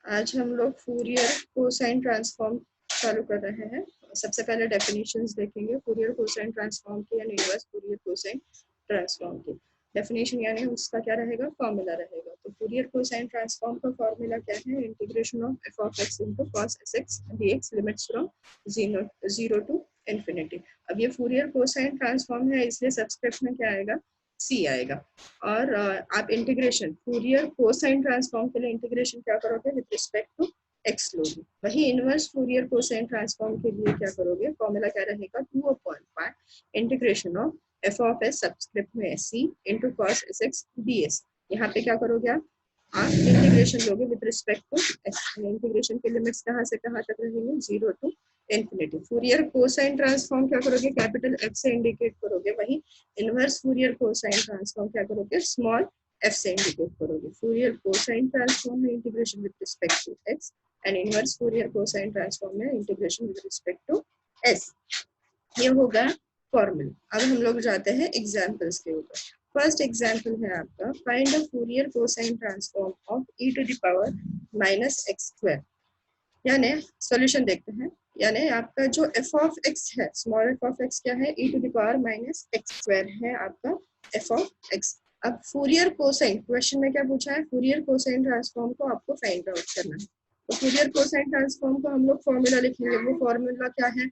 आज हम लोग फूरियर कोसाइन ट्रांसफॉर्म चालू कर रहे हैं। सबसे पहले डेफिनेशंस देखेंगे फूरियर कोसाइन ट्रांसफॉर्म की and inverse Fourier cosine transform की। डेफिनेशन यानी उसका क्या रहेगा, फॉर्मूला रहेगा। तो फूरियर कोसाइन ट्रांसफॉर्म का फॉर्मूला क्या है, integration of F of x into cos S x dx limits from zero to infinity. अब ये फूरियर कोसाइन ट्रांसफॉर्म है, इसलिए सब्सक्रिप्ट में क्या आएगा, सी आएगा। और आप इंटीग्रेशन फूरियर कोसाइन ट्रांसफॉर्म के लिए इंटीग्रेशन क्या करोगे, विद रिस्पेक्ट टू एक्स लोगे। वही इनवर्स फूरियर कोसाइन ट्रांसफॉर्म के लिए क्या करोगे, फॉर्मूला क्या रहेगा, 2/π integration of F of S subscript में C into cos S x D S. यहाँ पे क्या करोगे आप इंटीग्रेशन लोगे with respect to X. Integration के लिमिट्स कहाँ से कहाँ तक रहेंगे, 0 to infinity. Fourier cosine transform क्या करोगे, कैपिटल एफ से इंडिकेट करोगे। वही इनवर्स फूरियर कोसाइन ट्रांसफॉर्म क्या करोगे, स्मॉल एफ से इंडिकेट करोगे। फूरियर कोसाइन ट्रांसफॉर्म में integration with respect to X and inverse Fourier cosine transform में integration with respect to S. ये होगा फॉर्मूला। अब हम लोग जाते हैं एग्जांपल्स के ऊपर। फर्स्ट एग्जांपल है आपका, find the Fourier cosine transform of e to the power minus x square. यानी सॉल्यूशन देखते हैं। यानी आपका जो एफ ऑफ एक्स है, स्मॉल एफ ऑफ एक्स क्या है, e to the power minus x square है आपका एफ ऑफ एक्स। अब फूरियर कोसाइन, क्वेश्चन में क्या पूछा है, फूरियर कोसाइन ट्रांसफॉर्म को आपको फाइंड आउट करना है। तो फूरियर कोसाइन ट्रांसफॉर्म को हम लोग फॉर्मूला लिखेंगे। वो फॉर्मूला क्या है,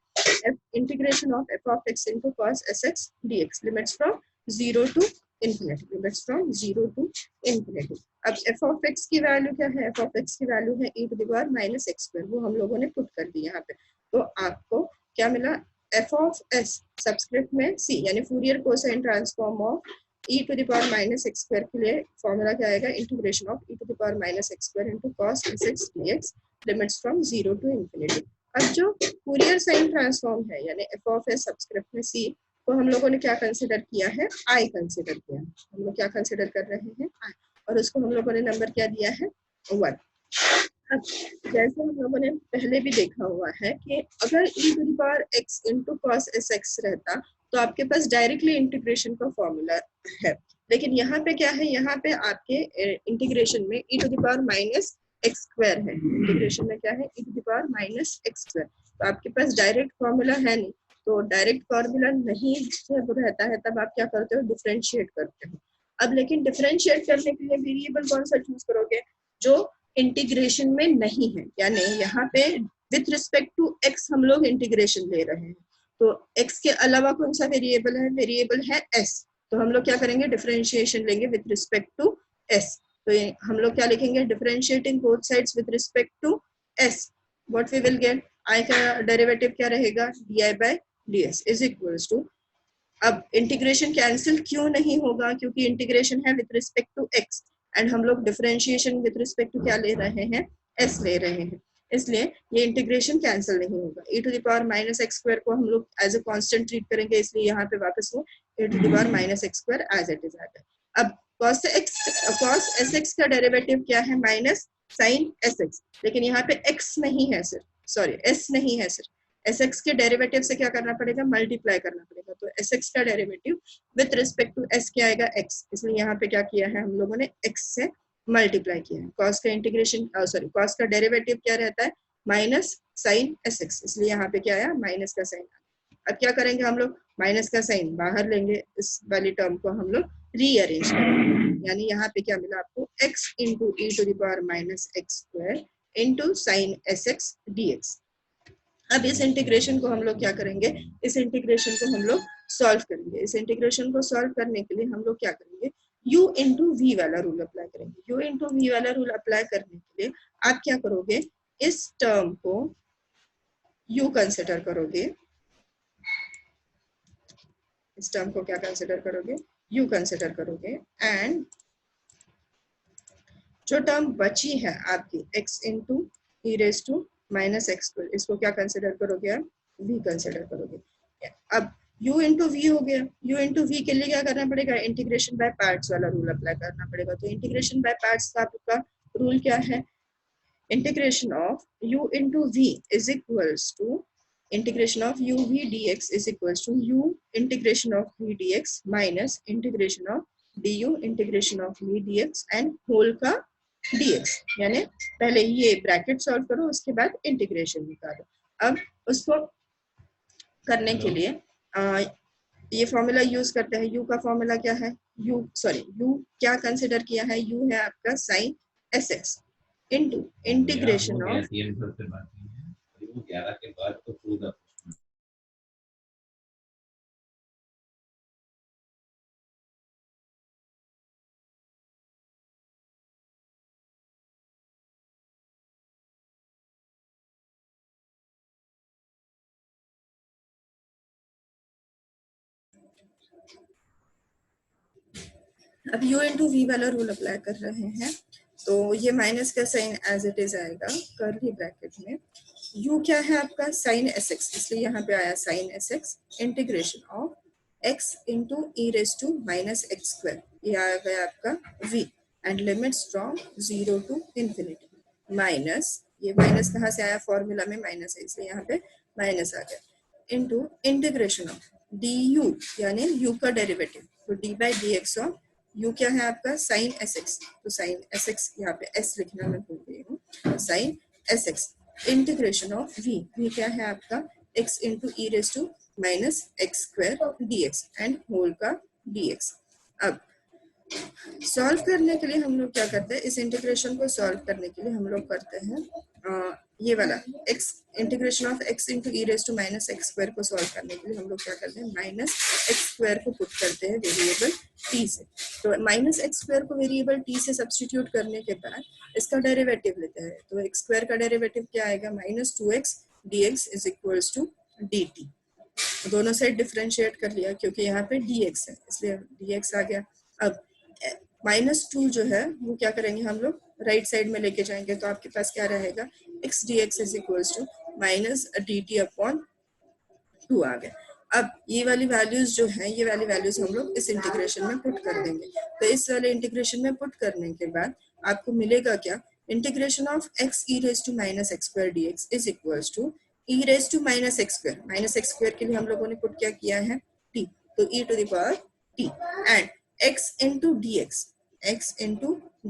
integration of F of x into cos S x dx limits from 0 to infinity, limits from 0 to infinity. अब एफ ऑफ एक्स की वैल्यू क्या है, एफ ऑफ एक्स की वैल्यू है e to the power minus x square. वो हम लोगों ने पुट कर दी यहाँ पे। तो आपको क्या मिला, एफ ऑफ एस सब्सक्रिप्ट में सी, यानी Fourier cosine transform of e to the power minus x square के लिए फॉर्मूला क्या आएगा, integration of e to the power minus x square into cos S x dx limits from 0 to infinity. अब जो Fourier sign transform है, यानी F of S subscript में सी, तो हम लोगों ने क्या कंसिडर किया है, आई कंसिडर किया है। हम लोग क्या कंसिडर कर रहे हैं, आई, और उसको हम लोगों ने नंबर क्या दिया है, 1। अब जैसे हम लोगों ने पहले भी देखा हुआ है कि अगर e to the power x into cos S x रहता तो आपके पास डायरेक्टली इंटीग्रेशन का फॉर्मूला है। लेकिन यहाँ पे क्या है, यहाँ पे आपके इंटीग्रेशन में e to the power minus x square है। इंटीग्रेशन में क्या है, e to the power minus x square. तो आपके पास डायरेक्ट फॉर्मूला है नहीं। तो डायरेक्ट फॉर्मूला नहीं जब रहता है तब आप क्या करते हो, डिफरेंशिएट करते हो। अब लेकिन डिफरेंशिएट करने के लिए वेरिएबल कौन सा चूज करोगे, जो इंटीग्रेशन में नहीं है। यानी यहाँ पे विथ रिस्पेक्ट टू x हम लोग इंटीग्रेशन ले रहे हैं। तो x के अलावा कौन सा वेरिएबल है, वेरिएबल है s। तो हम लोग क्या करेंगे, डिफरेंशिएशन लेंगे विथ रिस्पेक्ट टू s। तो हम लोग क्या लिखेंगे, differentiating both sides with respect to s, what we will get, i का डेरिवेटिव क्या रहेगा, di by ds is equals to. अब इंटीग्रेशन कैंसिल क्यों नहीं होगा, क्योंकि इंटीग्रेशन है with respect to x and हम लोग डिफरेंशिएशन विथ रिस्पेक्ट टू क्या ले रहे हैं, s ले रहे हैं। इसलिए ये इंटीग्रेशन कैंसिल नहीं होगा। e to the power minus x square को हम लोग एज अ कांस्टेंट ट्रीट करेंगे, इसलिए यहाँ पे वापस वो e to the power minus x square as it is आ गया। अब cos एस एक्स का डेरिवेटिव क्या है, माइनस साइन एस एक्स। लेकिन यहाँ पे x नहीं है सर, सॉरी s नहीं है सर। एस एक्स के डेरिवेटिव से क्या करना पड़ेगा, मल्टीप्लाई करना पड़ेगा। तो एस एक्स का derivative with respect to s क्या आएगा, एक्स। इसलिए यहाँ पे क्या किया है, हम लोगों ने एक्स से मल्टीप्लाई किया है। कॉस का इंटीग्रेशन सॉरी कॉस का डेरिवेटिव क्या रहता है, माइनस साइन एस एक्स। इसलिए यहाँ पे क्या आया, माइनस का साइन। अब क्या करेंगे हम लोग, माइनस का साइन बाहर लेंगे, इस वाली टर्म को हम लोग रीअरेंज करेंगे। यानी यहाँ पे क्या मिला आपको, x into e to the power minus x square into sine s x d x. अब इस इंटीग्रेशन को हम लोग क्या करेंगे, इस इंटीग्रेशन को हम लोग सॉल्व करेंगे। इस इंटीग्रेशन को सॉल्व करने के लिए हम लोग क्या करेंगे, u इंटू वी वाला रूल अप्लाई करेंगे। u इंटू वी वाला रूल अप्लाई करने के लिए आप क्या करोगे, इस टर्म को u कंसिडर करोगे। इस टर्म को क्या कंसिडर करोगे, u कंसिडर करोगे। एंड जो टर्म बची है आपकी x into e raise to minus x, इसको क्या कंसिडर करोगे आप, v कंसिडर करोगे। अब u इंटू वी हो गया। u इंटू वी के लिए क्या करना पड़ेगा, इंटीग्रेशन बाय पार्ट्स वाला रूल अप्लाई करना पड़ेगा। तो इंटीग्रेशन बाय पार्ट्स का आपका रूल क्या है, integration of u into v is equals to integration of u v dx is equals to u integration of v dx minus integration of du integration of v dx and whole का dx, यानी पहले ये bracket solve करो, उसके बाद integration निकालो। अब उसको करने के लिए ये फॉर्मूला यूज करते हैं। u का फॉर्मूला क्या है, u क्या कंसिडर किया है, u है आपका sine s x into integration of, अब u इंटू वी वाला रूल अप्लाई कर रहे हैं, तो ये माइनस का साइन एज इट इज आएगा कर्ली ब्रैकेट में। u क्या है आपका साइन एस एक्स, इसलिए यहाँ पे आया sine s x integration of x into e raise to minus x square, ये आ गया आपका v and limits from 0 to infinity minus, ये माइनस कहाँ से आया, फॉर्मूला में माइनस है इसलिए यहाँ पे माइनस आ गया, इंटू इंटीग्रेशन ऑफ du यानी u का डेरिवेटिव, तो d by d x of u क्या है आपका साइन एस एक्स, तो साइन एस एक्स यहाँ पे s लिखना मैं भूल गई हूँ, sine s x integration of v क्या है आपका x into e raise to minus x square d x and whole का dx। अब सॉल्व करने के लिए हम लोग क्या करते हैं, इस इंटीग्रेशन को सॉल्व करने के लिए हम लोग करते हैं ये वाला x integration of x into e raise to minus x square को सॉल्व करने के लिए हम लोग क्या करते हैं, माइनस एक्स स्क्वायर को पुट करते हैं वेरिएबल t से। तो माइनस एक्स स्क्वायर को वेरिएबल t से सब्सटीट्यूट करने के बाद इसका डेरिवेटिव लेते हैं, तो एक्स स्क्वायर का डेरिवेटिव क्या आएगा, minus 2x dx is equals to dt। दोनों साइड डिफरेंशिएट कर लिया क्योंकि यहाँ पे dx है इसलिए dx आ गया। अब -2 जो है वो क्या करेंगे हम लोग राइट साइड में लेके जाएंगे, तो आपके पास क्या रहेगा, x dx is equals to minus dt upon 2 आ गया। अब ये वाली वैल्यूज जो है, ये वाली वैल्यूज हम लोग इस इंटीग्रेशन में पुट कर देंगे, तो इस वाले इंटीग्रेशन में पुट करने के बाद आपको मिलेगा क्या, integration of x e raise to minus x square dx is equals to e raise to minus x square के लिए हम लोगों ने पुट क्या किया है t, तो e to the power t and x into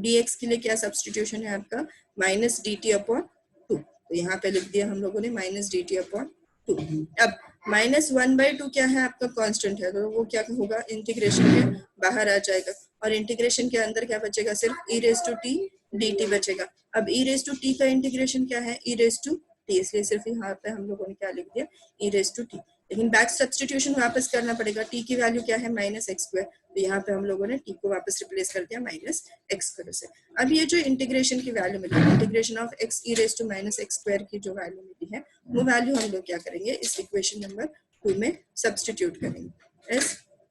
dx के लिए क्या सब्सटीट्यूशन है आपका, माइनस dt अपॉन 2, तो यहाँ पे लिख दिया हम लोगों ने माइनस dt अपॉन 2। अब -1/2 क्या है आपका कांस्टेंट है, तो वो क्या होगा, इंटीग्रेशन के बाहर आ जाएगा और इंटीग्रेशन के अंदर क्या बचेगा, सिर्फ e raise to t dt बचेगा। अब e रेज टू टी का इंटीग्रेशन क्या है, e रेज टू टी, इसलिए सिर्फ यहाँ पे हम लोगों ने क्या लिख दिया, e रेज टू टी। लेकिन बैक सब्सटीट्यूशन वापस करना पड़ेगा, t की वैल्यू क्या है, माइनस एक्स स्क्वायर, तो यहाँ पे हम लोगों ने t को वापस रिप्लेस कर दिया माइनस एक्स स्क्वायर से। अब ये जो इंटीग्रेशन की वैल्यू मिली, integration of x e raise to minus x square की जो वैल्यू मिली है, वो वैल्यू हम लोग क्या करेंगे, इस इक्वेशन नंबर 2 में सब्सटीट्यूट करेंगे।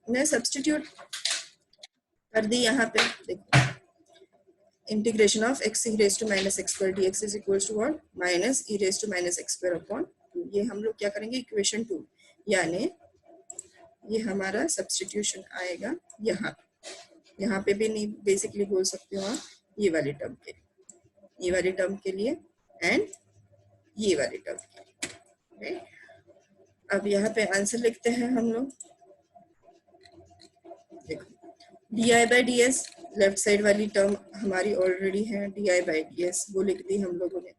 मैं सब्सटीट्यूट कर दी यहाँ पे, देखो integration of x e raise to minus x square dx is equal to what, minus e raise to minus x square upon 2। ये हम लोग क्या करेंगे, इक्वेशन 2, यानी ये हमारा सब्सटीट्यूशन आएगा यहाँ पे भी नहीं बेसिकली बोल सकते हो आप, ये वाली टर्म के लिए, ये वाली टर्म के लिए एंड ये वाली टर्म के लिए। अब यहाँ पे आंसर लिखते हैं हम लोग, देखो d by d s left side वाली टर्म हमारी ऑलरेडी है, डी बाई डी एस वो लिख दी हम लोगों ने,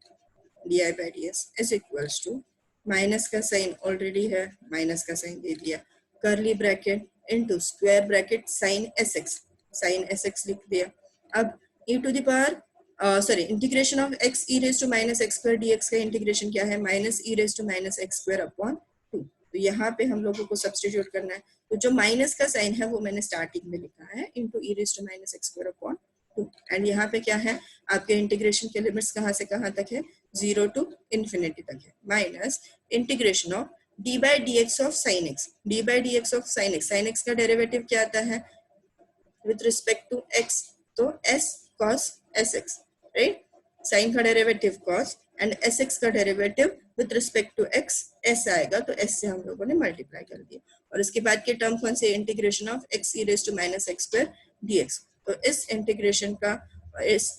d by d s is equals to minus का साइन ऑलरेडी है, माइनस का साइन दे दिया, curly bracket into square bracket sine s x लिख दिया। अब e to the power sorry integration of x e raise to minus x square dx का integration क्या है, minus e raise to minus x square upon 2, तो यहाँ पे हम लोगों को सब्सटीट्यूट करना है, तो जो माइनस का साइन है वो मैंने स्टार्टिंग में लिखा है, into e raise to minus x square upon 2 and यहाँ पे क्या है आपके इंटीग्रेशन के लिमिट्स कहाँ से कहाँ तक है, 0 टू इंफिनिटी तक है, minus integration of d by d x of sine x, d by d x of sine x का डेरिवेटिव क्या आता है विथ रिस्पेक्ट टू x, तो s cos sx, right, sine का डेरिवेटिव cos एंड sx का derivative with respect to x s आएगा, तो s से हम लोगों ने मल्टीप्लाई कर दिया और इसके बाद के टर्म कौन से, integration of x e raise to minus x square dx, तो इस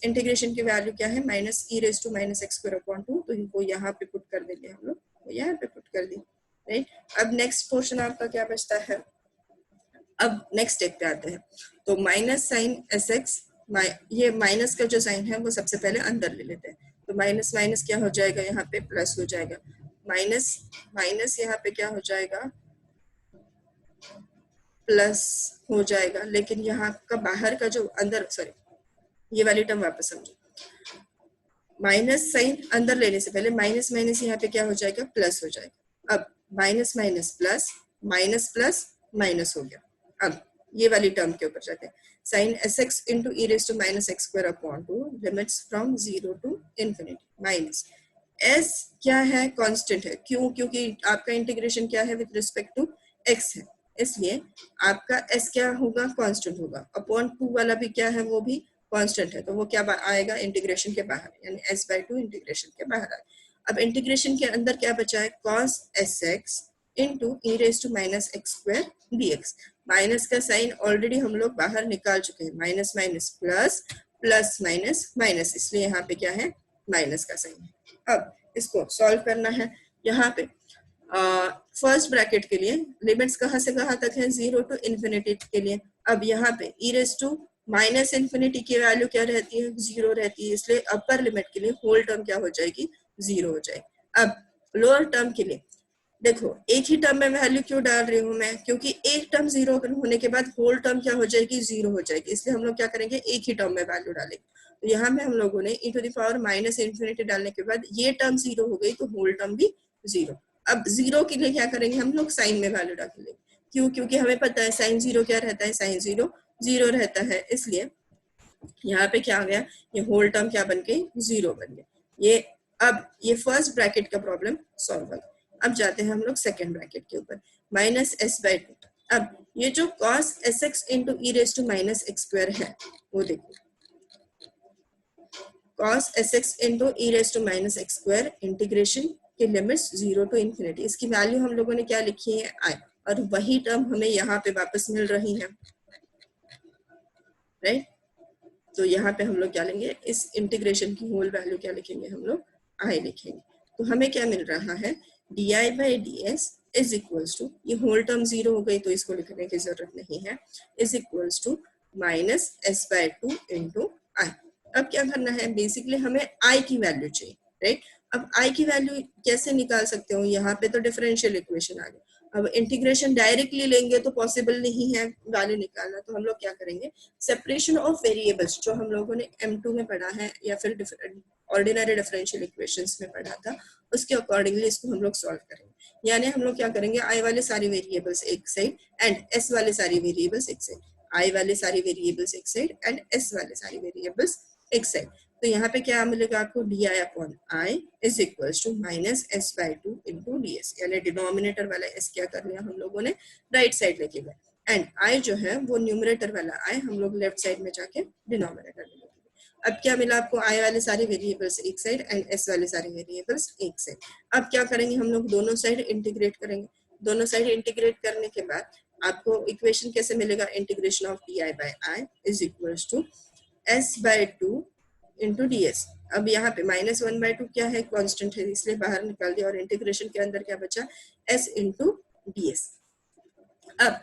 इंटीग्रेशन की वैल्यू क्या है, minus e raise to minus x square upon 2, तो वो यहाँ पे पुट कर देंगे हम लोग, वो यहाँ पे पुट कर दी, राइट। अब नेक्स्ट पोर्शन आपका क्या बचता है, अब नेक्स्ट स्टेप पे आते हैं, तो माइनस साइन एस एक्स ये माइनस का जो साइन है वो सबसे पहले अंदर ले लेते हैं, तो माइनस माइनस क्या हो जाएगा, यहाँ पे प्लस हो जाएगा, माइनस माइनस यहाँ पे क्या हो जाएगा, प्लस हो जाएगा। लेकिन यहाँ का बाहर का जो अंदर, सॉरी ये वाली टर्म वापस समझो, माइनस साइन अंदर लेने से पहले माइनस माइनस यहाँ पे क्या हो जाएगा, प्लस हो जाएगा। अब minus minus plus, minus plus minus हो गया। अब ये वाली टर्म के ऊपर जाते हैं, sine s x into e raise to minus x square upon two limits from 0 to infinity minus s क्या है, कांस्टेंट है। क्यों? क्योंकि आपका इंटीग्रेशन क्या है, विद रिस्पेक्ट टू एक्स है, इसलिए आपका एस क्या होगा, कांस्टेंट होगा। अपॉन टू वाला भी क्या है, वो भी कांस्टेंट है, तो वो क्या आएगा, इंटीग्रेशन के बाहर, यानी एस बाई टू इंटीग्रेशन के बाहर आए। अब इंटीग्रेशन के अंदर क्या बचा है, cos S x into e raise to minus x square d x. Minus का साइन ऑलरेडी हम लोग बाहर निकाल चुके हैं, minus minus plus, plus minus minus, इसलिए यहाँ पे क्या है, माइनस का साइन है। अब इसको सॉल्व करना है। यहाँ पे फर्स्ट ब्रैकेट के लिए लिमिट्स कहाँ से कहाँ तक है, 0 टू इन्फिनिटी के लिए। अब यहाँ पे ई रेज टू माइनस इन्फिनिटी की वैल्यू क्या रहती है, 0 रहती है, इसलिए अपर लिमिट के लिए होल टर्म क्या हो जाएगी, 0 हो जाएगी। अब लोअर टर्म के लिए देखो, एक ही टर्म में वैल्यू क्यों डाल रही हूँ मैं, क्योंकि एक टर्म 0 होने के बाद होल टर्म क्या हो जाएगी, 0 हो जाएगी, इसलिए हम लोग क्या करेंगे, एक ही टर्म में वैल्यू डालेंगे। तो यहाँ में हम लोगों ने e to the power minus infinity डालने के बाद ये टर्म 0 हो गई, तो होल टर्म भी 0। अब 0 के लिए क्या करेंगे, हम लोग साइन में वैल्यू डालेंगे। क्यों? क्योंकि हमें पता है साइन 0 क्या रहता है, साइन 0 0 रहता है, इसलिए यहाँ पे क्या आ गया, ये होल टर्म क्या बन गई, 0 बन गया। ये अब ये फर्स्ट ब्रैकेट का प्रॉब्लम सॉल्व हो गया। अब जाते हैं हम लोग सेकेंड ब्रैकेट के ऊपर, माइनस एस बाई टू। अब ये जो cos S x into e raise to minus x square है, वो देखो, cos S x into e raise to minus x square, integration के लिमिट्स 0 टू इन्फिनिटी, इसकी वैल्यू हम लोगों ने क्या लिखी है, आई, और वही टर्म हमें यहाँ पे वापस मिल रही है, राइट। तो यहाँ पे हम लोग क्या लेंगे, इस इंटीग्रेशन की होल वैल्यू क्या लिखेंगे, हम लोग आई लिखेंगे। तो हमें क्या मिल रहा है, d I by d s is equals to, ये होल टर्म 0 हो गई तो इसको लिखने की जरूरत नहीं है, is equals to minus S by two into I. अब क्या करना है, बेसिकली हमें आई की वैल्यू चाहिए, राइट। अब आई की वैल्यू कैसे निकाल सकते हो, यहाँ पे तो डिफरेंशियल इक्वेशन आ गया। अब इंटीग्रेशन डायरेक्टली लेंगे तो पॉसिबल नहीं है वैल्यू निकालना, तो हम लोग क्या करेंगे, सेपरेशन ऑफ वेरिएबल्स जो हम लोगों ने M2 में पढ़ा है या फिर ऑर्डिनरी डिफरेंशियल इक्वेशंस में पढ़ा था, उसके अकॉर्डिंगली इसको हम लोग सॉल्व करेंगे। यानी हम लोग क्या करेंगे, आई वाले सारी वेरिएबल्स एक साइड एंड एस वाले सारी वेरिएबल्स एक साइड, आई वाले सारी वेरिएबल्स एक साइड एंड एस वाले सारी वेरिएबल्स एक साइड। तो यहाँ पे क्या मिलेगा आपको, d I upon I is equal to minus S by two into d s, यानी डिनोमिनेटर वाला एस क्या कर लिया हम लोगों ने, राइट साइड लेके गए, एंड आई जो है वो न्यूमरेटर वाला आई हम लोग लेफ्ट साइड में जाके डिनोमिनेटर में लेके। अब क्या मिला आपको, आई वाले सारे वेरिएबल्स एक साइड एंड एस वाले सारे वेरिएबल्स एक साइड। अब क्या करेंगे, हम लोग दोनों साइड इंटीग्रेट करेंगे। दोनों साइड इंटीग्रेट करने के बाद आपको इक्वेशन कैसे मिलेगा, integration of d I by I is equal to s by two into d s. अब यहाँ पे माइनस 1/2 क्या है, कांस्टेंट है, इसलिए बाहर निकाल दिया, और इंटीग्रेशन के अंदर क्या बचा, एस इंटू डी एस। अब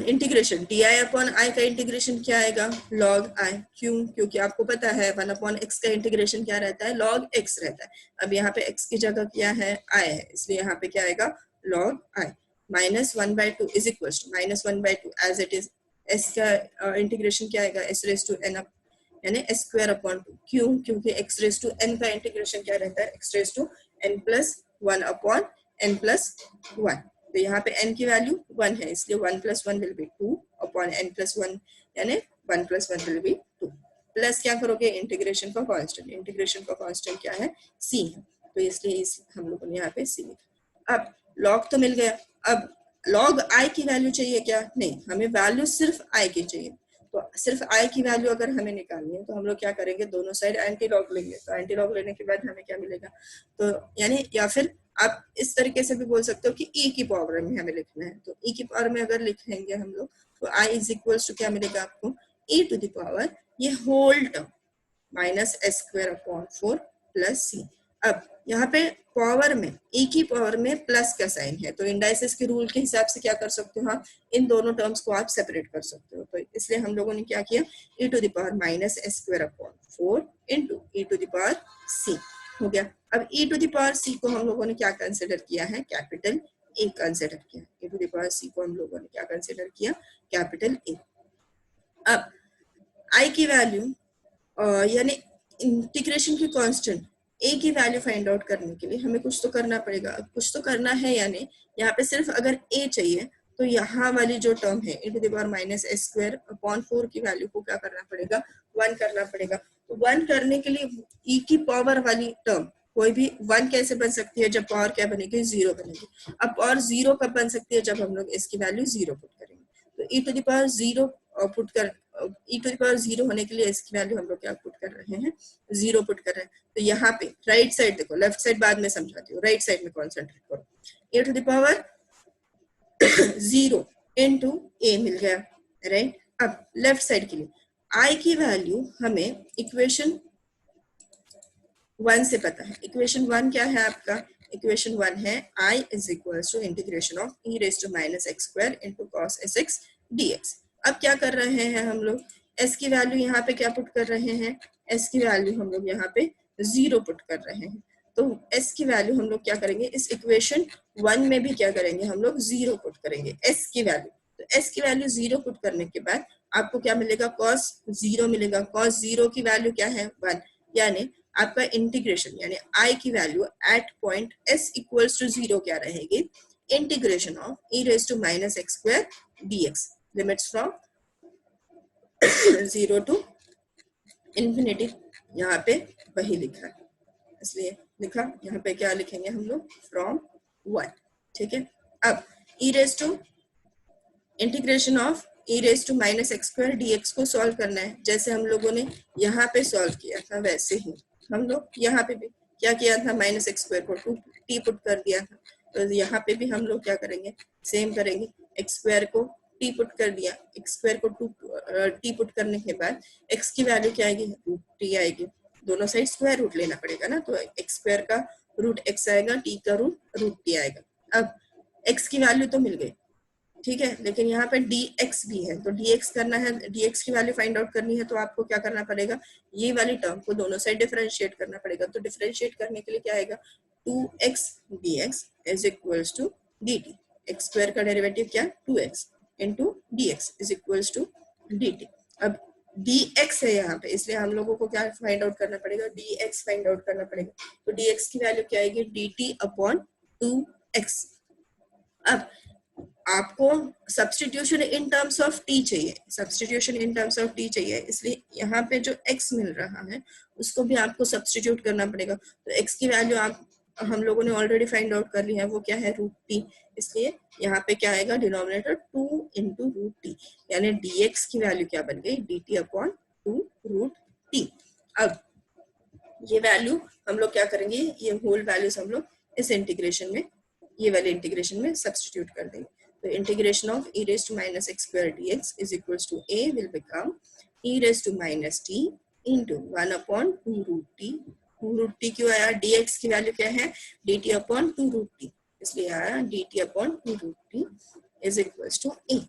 इंटीग्रेशन डी आई अपॉन आई का इंटीग्रेशन क्या आएगा, लॉग आई। क्यों? क्योंकि आपको पता है 1 अपॉन एक्स का इंटीग्रेशन क्या रहता है, लॉग एक्स रहता है। अब यहाँ पे एक्स की जगह क्या है, आई है, इसलिए यहाँ पे क्या आएगा, log I. Minus 1/2 is equal to minus 1/2 as it is. S का इंटीग्रेशन क्या आएगा, एस रेज टू एन यानी एस स्क्वायर अपॉन 2। क्यों? क्योंकि एक्स रेज टू एन का इंटीग्रेशन क्या रहता है, x raise to n plus 1 upon n plus 1। तो यहाँ पे n की वैल्यू 1 है, इसलिए 1 plus 1 will be 2 upon n plus 1, यानी 1 प्लस 1 विल बी 2। प्लस क्या करोगे, इंटीग्रेशन का कांस्टेंट, इंटीग्रेशन का कांस्टेंट क्या है, c है, तो इसलिए इस हम लोगों ने यहाँ पे c लिखा। अब लॉग तो मिल गया, अब लॉग i की वैल्यू चाहिए क्या, नहीं, हमें वैल्यू सिर्फ i की चाहिए। तो सिर्फ i की वैल्यू अगर हमें निकालनी है तो हम लोग क्या करेंगे, दोनों साइड एंटी लॉग लेंगे। तो एंटी लॉग लेने के बाद हमें क्या मिलेगा, तो यानी या फिर आप इस तरीके से भी बोल सकते हो कि e की पावर में हमें लिखना है, तो e की पावर में अगर लिखेंगे हम लोग तो i इज इक्वल टू क्या मिलेगा आपको, e टू द पावर ये whole term minus S square upon 4 plus C. अब यहाँ पे पावर में e की पावर में प्लस का साइन है, तो इंडाइसिस के रूल के हिसाब से क्या कर सकते हो, हाँ इन दोनों टर्म्स को आप सेपरेट कर सकते हो। तो इसलिए हम लोगों ने क्या किया, e to the power minus s square upon 4 into e to the power c हो गया। अब e to the power c को हम लोगों ने क्या कंसिडर किया है, कैपिटल ए कंसिडर किया। e to the power c को हम लोगों ने क्या कंसिडर किया, कैपिटल ए। अब i की वैल्यू यानी इंटीग्रेशन की कांस्टेंट a की वैल्यू फाइंड आउट करने के लिए हमें कुछ तो करना पड़ेगा। कुछ तो करना है, यानी यहाँ पे सिर्फ अगर a चाहिए तो यहाँ वाली जो टर्म है e to the power minus s square upon 4 की वैल्यू को क्या करना पड़ेगा, 1 करना पड़ेगा। तो 1 करने के लिए e की पावर वाली टर्म कोई भी 1 कैसे बन सकती है, जब पावर क्या बनेगी, 0 बनेगी। अब पावर 0 कब बन सकती है, जब हम लोग इसकी वैल्यू 0 पुट करेंगे। तो e to the power 0 put कर e टू द पावर 0 होने के लिए इसकी वैल्यू हम लोग क्या पुट कर रहे हैं, 0 पुट कर रहे हैं। तो यहाँ पे राइट साइड देखो, लेफ्ट साइड बाद में समझाती हूँ, राइट साइड में कॉन्सेंट्रेट करो। e to the power 0 into A मिल गया, राइट। अब लेफ्ट साइड के लिए i की वैल्यू हमें इक्वेशन 1 से पता है। इक्वेशन 1 क्या है आपका, इक्वेशन 1 है i is equal to integration of e raise to minus x square into cos S x dx। अब क्या कर रहे हैं हम लोग, s की वैल्यू यहाँ पे क्या पुट कर रहे हैं, s की वैल्यू हम लोग यहाँ पे 0 पुट कर रहे हैं। तो s की वैल्यू हम लोग क्या करेंगे, इस इक्वेशन 1 में भी क्या करेंगे, हम लोग 0 पुट करेंगे s की वैल्यू। तो s की वैल्यू 0 पुट करने के बाद आपको क्या मिलेगा, cos 0 मिलेगा। cos 0 की वैल्यू क्या है, 1, यानी आपका इंटीग्रेशन यानी i की value at point s equals to 0 क्या रहेगी, integration of e raise to minus x square dx, limits from 0 to infinity. यहाँ पे वही लिखा है, इसलिए लिखा यहाँ पे क्या लिखेंगे हम लोग, फ्रॉम 1, ठीक है। अब e raise to integration of e raise to minus x square dx को सॉल्व करना है। जैसे हम लोगों ने यहाँ पे सॉल्व किया था वैसे ही हम लोग यहाँ पे भी क्या किया था, माइनस एक्स स्क्वायर को 2t पुट कर दिया था। तो यहाँ पे भी हम लोग क्या करेंगे, सेम करेंगे। एक्स स्क्वायर को t पुट कर दिया, एक्स स्क्वायर को 2t पुट करने के बाद x की वैल्यू क्या आएगी, रूट t आएगी। दोनों साइड स्क्वायर रूट लेना पड़ेगा ना, तो एक्स स्क्वायर का रूट x आएगा, t का रूट t आएगा। अब x की वैल्यू तो मिल गई, ठीक है, लेकिन यहाँ पे dx भी है, तो dx करना है, dx की वैल्यू फाइंड आउट करनी है, तो आपको क्या करना पड़ेगा, ये वाली टर्म को दोनों साइड डिफरेंशिएट करना पड़ेगा। तो डिफरेंशिएट करने के लिए क्या आएगा, 2x dx is equals to dt। X square का डेरिवेटिव क्या, 2x into dx is equals to dt। अब dx है यहाँ पे, इसलिए हम लोगों को क्या फाइंड आउट करना पड़ेगा, dx फाइंड आउट करना पड़ेगा। तो dx की वैल्यू क्या आएगी, dt अपॉन 2x। अब आपको substitution in terms of t चाहिए, substitution in terms of t चाहिए, इसलिए यहाँ पे जो x मिल रहा है उसको भी आपको सब्स्टिट्यूट करना पड़ेगा। तो x की वैल्यू आप हम लोगों ने ऑलरेडी फाइंड आउट कर ली है, वो क्या है, रूट t। इसलिए यहाँ पे क्या आएगा, डिनोमिनेटर 2 इंटू रूट t, यानी dx की वैल्यू क्या बन गई, dt अपॉन 2 रूट t। अब ये वैल्यू हम लोग क्या करेंगे, ये होल वैल्यूज हम लोग इस इंटीग्रेशन में, ये वाले इंटीग्रेशन में सब्स्टिट्यूट कर देंगे। तो integration of e raised to minus x square dx is equals to a will become e raised to minus t into 1 upon 2 root t। 2 root t क्यों आया, dx की वैल्यू क्या है, dt upon 2 root t, इसलिए आया dt upon 2 root t is equals to a।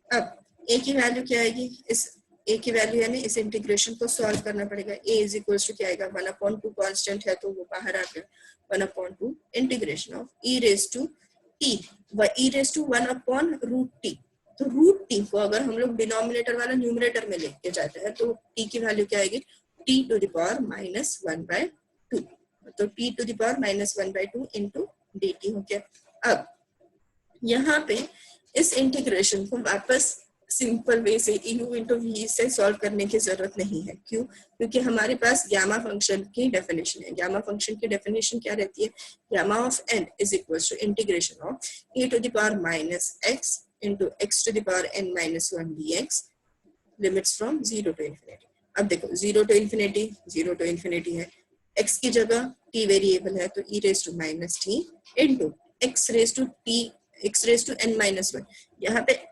अब a की value क्या आएगी, इस a की वैल्यू यानी इस इंटीग्रेशन को सॉल्व करना पड़ेगा। a इज इक्वल्स टू क्या आएगा, 1 अपॉन 2 कांस्टेंट है तो वो बाहर आ गया, 1 upon 2 integration of e raise to t व e raise to 1 upon root t। तो रूट t को अगर हम लोग डिनोमिनेटर वाला न्यूमरेटर में लेके जाते हैं तो t की वैल्यू क्या आएगी, t to the power minus 1/2। तो t to the power minus 1/2 into dt हो गया। अब यहाँ पे इस इंटीग्रेशन को वापस सिंपल वे से u इंटू वी से सॉल्व करने की जरूरत नहीं है। क्यों, क्योंकि हमारे पास गामा फंक्शन की डेफिनेशन है। गामा फंक्शन की डेफिनेशन क्या रहती है, gamma of n is equal to integration of e to the power minus x into x to the power n minus 1 dx, limits from 0 to infinity. अब देखो 0 to infinity, 0 to infinity है, x की जगह t variable है तो e raise to minus t into x raise to t, x raise to n minus 1। यहाँ पे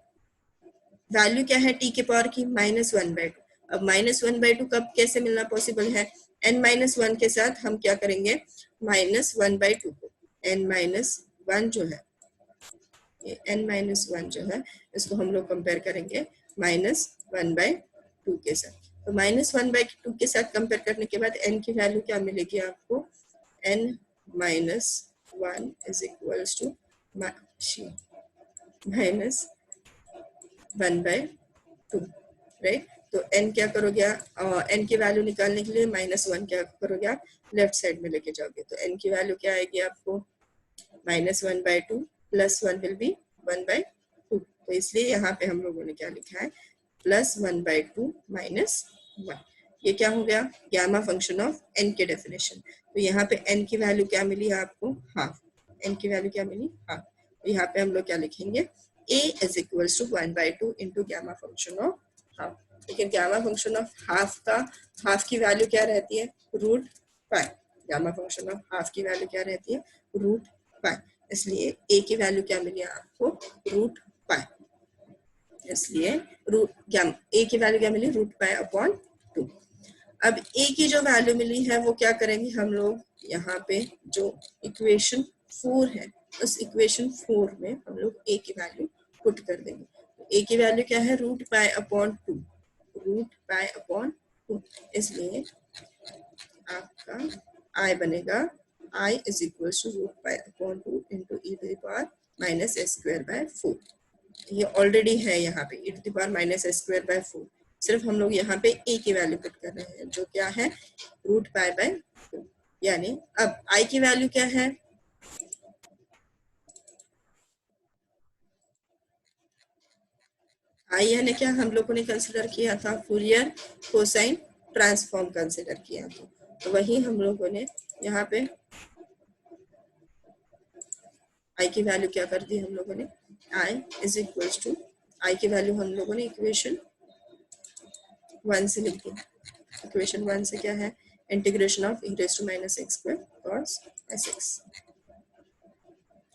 value क्या है t के पावर की, -1/2। अब -1/2 कब कैसे मिलना पॉसिबल है, n-1 के साथ हम क्या करेंगे, -1/2 को, n-1 जो है, ये n-1 जो है इसको हम लोग कंपेयर करेंगे -1/2 के साथ। तो -1/2 के साथ कंपेयर करने के बाद n की वैल्यू क्या मिलेगी आपको, n-1 is equals to -1/2, right. तो n क्या करोगे, n की वैल्यू निकालने के लिए -1 क्या करोगे आप, लेफ्ट साइड में लेके जाओगे। तो n की वैल्यू क्या आएगी आपको, -1/2 प्लस 1 विल बी 1/2। तो इसलिए यहाँ पे हम लोगों ने क्या लिखा है, +1/2 -1। ये क्या हो गया, गामा फंक्शन ऑफ n के डेफिनेशन। तो यहाँ पे n की वैल्यू क्या मिली आपको, हाफ। n की वैल्यू क्या मिली, हाफ। तो यहाँ पे हम लोग क्या लिखेंगे, a is equals to 1/2 into gamma function of half. लेकिन गामा फंक्शन ऑफ हाफ की वैल्यू क्या रहती है, √π। गामा फंक्शन ऑफ हाफ की वैल्यू क्या रहती है, √π। इसलिए a की वैल्यू क्या मिली आपको, √π। इसलिए a की वैल्यू क्या मिली, √π/2। अब a की जो वैल्यू मिली है वो क्या करेंगे हम लोग, यहाँ पे जो इक्वेशन 4 है उस इक्वेशन 4 में हम लोग a की वैल्यू पुट कर देंगे। a की वैल्यू क्या है, √π/2, √π/2। इसलिए आपका i बनेगा, i is equals to √π/2 into e⁻⁻² ये ऑलरेडी है यहाँ पे e⁻⁻²/4। सिर्फ हम लोग यहाँ पे a की वैल्यू पुट कर रहे हैं जो क्या है, √π/2। यानी अब i की वैल्यू क्या है, i यानी क्या हम लोगों ने कंसिडर किया था, फूरियर कोसाइन ट्रांसफॉर्म कंसिडर किया था। तो वही हम लोगों ने यहाँ पे i की वैल्यू क्या कर दी हम लोगों ने, i is equals to, i की वैल्यू हम लोगों ने इक्वेशन 1 से लिख दी। इक्वेशन 1 से क्या है, integration of e⁻⁻² cos sx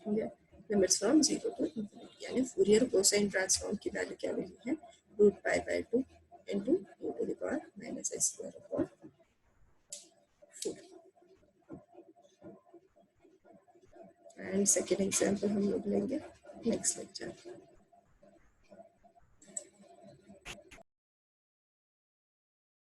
हो गया, लिमिट्स फ्रॉम 0 टू ∞। यानी फूरियर कोसाइन ट्रांसफॉर्म की वैल्यू क्या मिली है, √π/2 into e⁻⁻²/4। And second example हम लोग लेंगे नेक्स्ट लेक्चर।